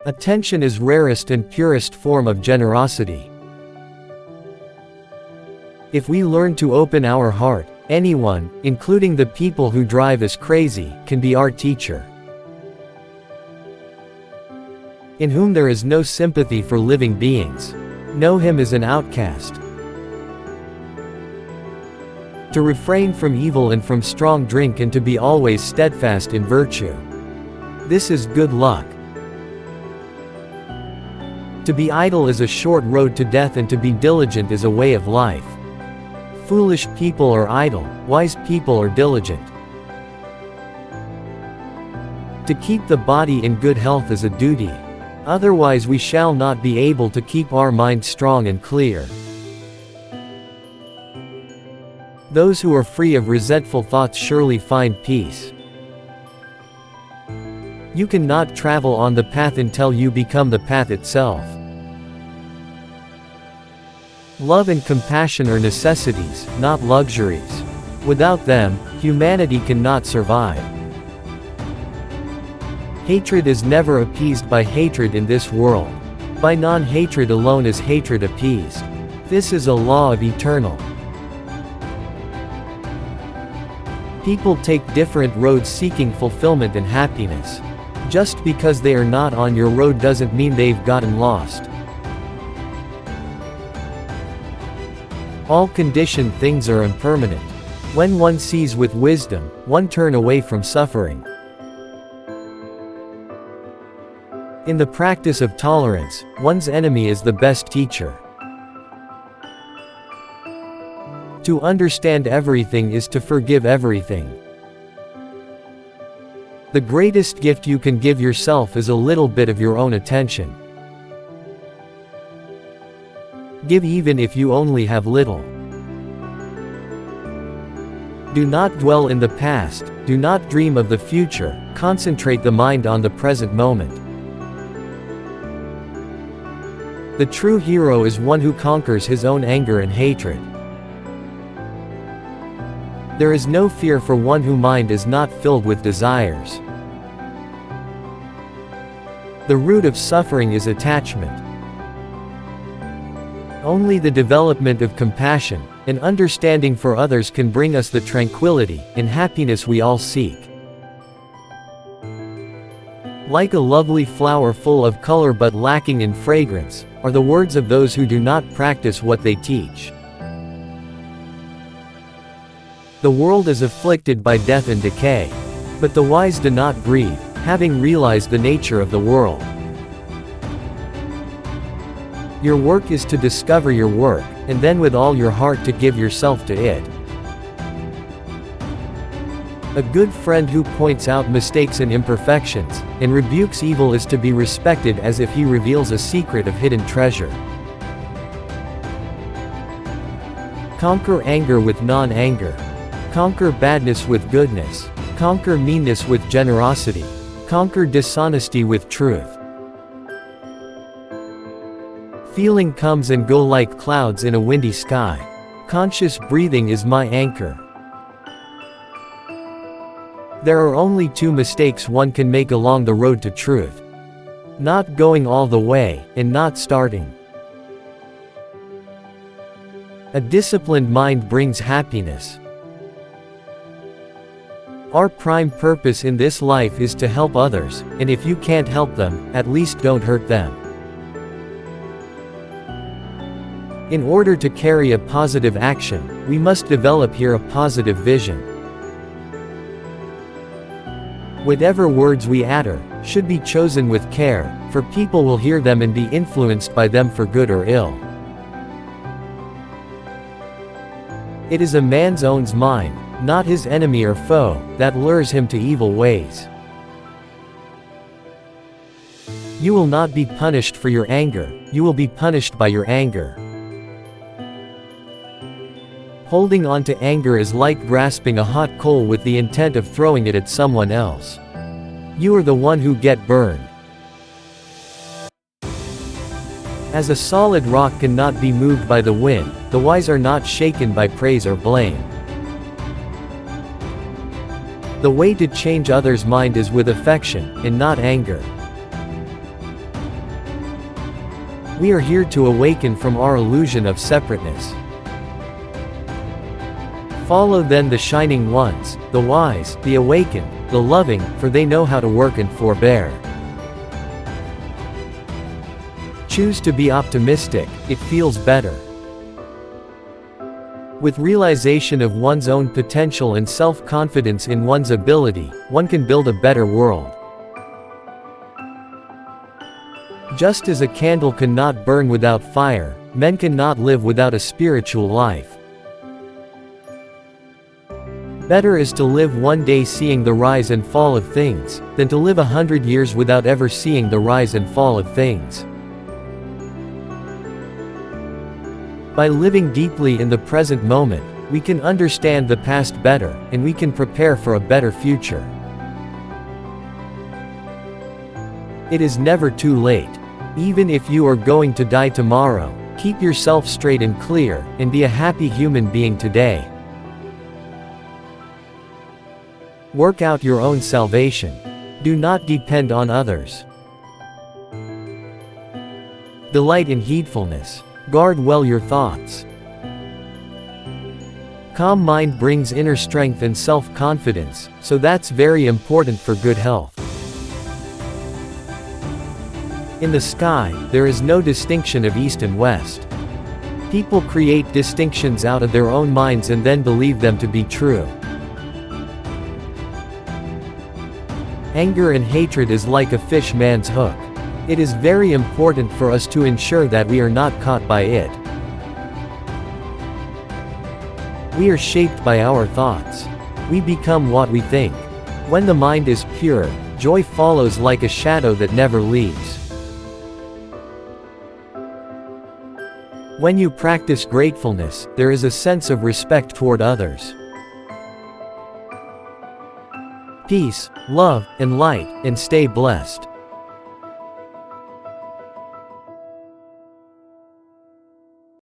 Attention is rarest and purest form of generosity. If we learn to open our heart, anyone, including the people who drive us crazy, can be our teacher. In whom there is no sympathy for living beings. Know him as an outcast. To refrain from evil and from strong drink and to be always steadfast in virtue. This is good luck. To be idle is a short road to death, and to be diligent is a way of life. Foolish people are idle, wise people are diligent. To keep the body in good health is a duty. Otherwise we shall not be able to keep our mind strong and clear. Those who are free of resentful thoughts surely find peace. You cannot travel on the path until you become the path itself. Love and compassion are necessities, not luxuries. Without them, humanity cannot survive. Hatred is never appeased by hatred in this world. By non-hatred alone is hatred appeased. This is a law of eternal. People take different roads seeking fulfillment and happiness. Just because they are not on your road doesn't mean they've gotten lost. All conditioned things are impermanent. When one sees with wisdom, one turn away from suffering. In the practice of tolerance, one's enemy is the best teacher. To understand everything is to forgive everything. The greatest gift you can give yourself is a little bit of your own attention. Give even if you only have little. Do not dwell in the past, do not dream of the future, concentrate the mind on the present moment. The true hero is one who conquers his own anger and hatred. There is no fear for one whose mind is not filled with desires. The root of suffering is attachment. Only the development of compassion and understanding for others can bring us the tranquility and happiness we all seek. Like a lovely flower full of color but lacking in fragrance, are the words of those who do not practice what they teach. The world is afflicted by death and decay. But the wise do not grieve, having realized the nature of the world. Your work is to discover your work, and then with all your heart to give yourself to it. A good friend who points out mistakes and imperfections, and rebukes evil is to be respected as if he reveals a secret of hidden treasure. Conquer anger with non-anger. Conquer badness with goodness. Conquer meanness with generosity. Conquer dishonesty with truth. Feeling comes and go like clouds in a windy sky. Conscious breathing is my anchor. There are only two mistakes one can make along the road to truth. Not going all the way, and not starting. A disciplined mind brings happiness. Our prime purpose in this life is to help others, and if you can't help them, at least don't hurt them. In order to carry a positive action, we must develop here a positive vision. Whatever words we utter should be chosen with care, for people will hear them and be influenced by them for good or ill. It is a man's own mind, not his enemy or foe, that lures him to evil ways. You will not be punished for your anger, you will be punished by your anger. Holding on to anger is like grasping a hot coal with the intent of throwing it at someone else. You are the one who get burned. As a solid rock cannot be moved by the wind, the wise are not shaken by praise or blame. The way to change others' mind is with affection, and not anger. We are here to awaken from our illusion of separateness. Follow then the shining ones, the wise, the awakened, the loving, for they know how to work and forbear. Choose to be optimistic, it feels better. With realization of one's own potential and self-confidence in one's ability, one can build a better world. Just as a candle cannot burn without fire, men cannot live without a spiritual life. Better is to live one day seeing the rise and fall of things, than to live 100 years without ever seeing the rise and fall of things. By living deeply in the present moment, we can understand the past better, and we can prepare for a better future. It is never too late. Even if you are going to die tomorrow, keep yourself straight and clear, and be a happy human being today. Work out your own salvation. Do not depend on others. Delight in heedfulness. Guard well your thoughts. Calm mind brings inner strength and self-confidence, so that's very important for good health. In the sky, there is no distinction of east and west. People create distinctions out of their own minds and then believe them to be true. Anger and hatred is like a fish man's hook. It is very important for us to ensure that we are not caught by it. We are shaped by our thoughts. We become what we think. When the mind is pure, joy follows like a shadow that never leaves. When you practice gratefulness, there is a sense of respect toward others. Peace, love, and light, and stay blessed.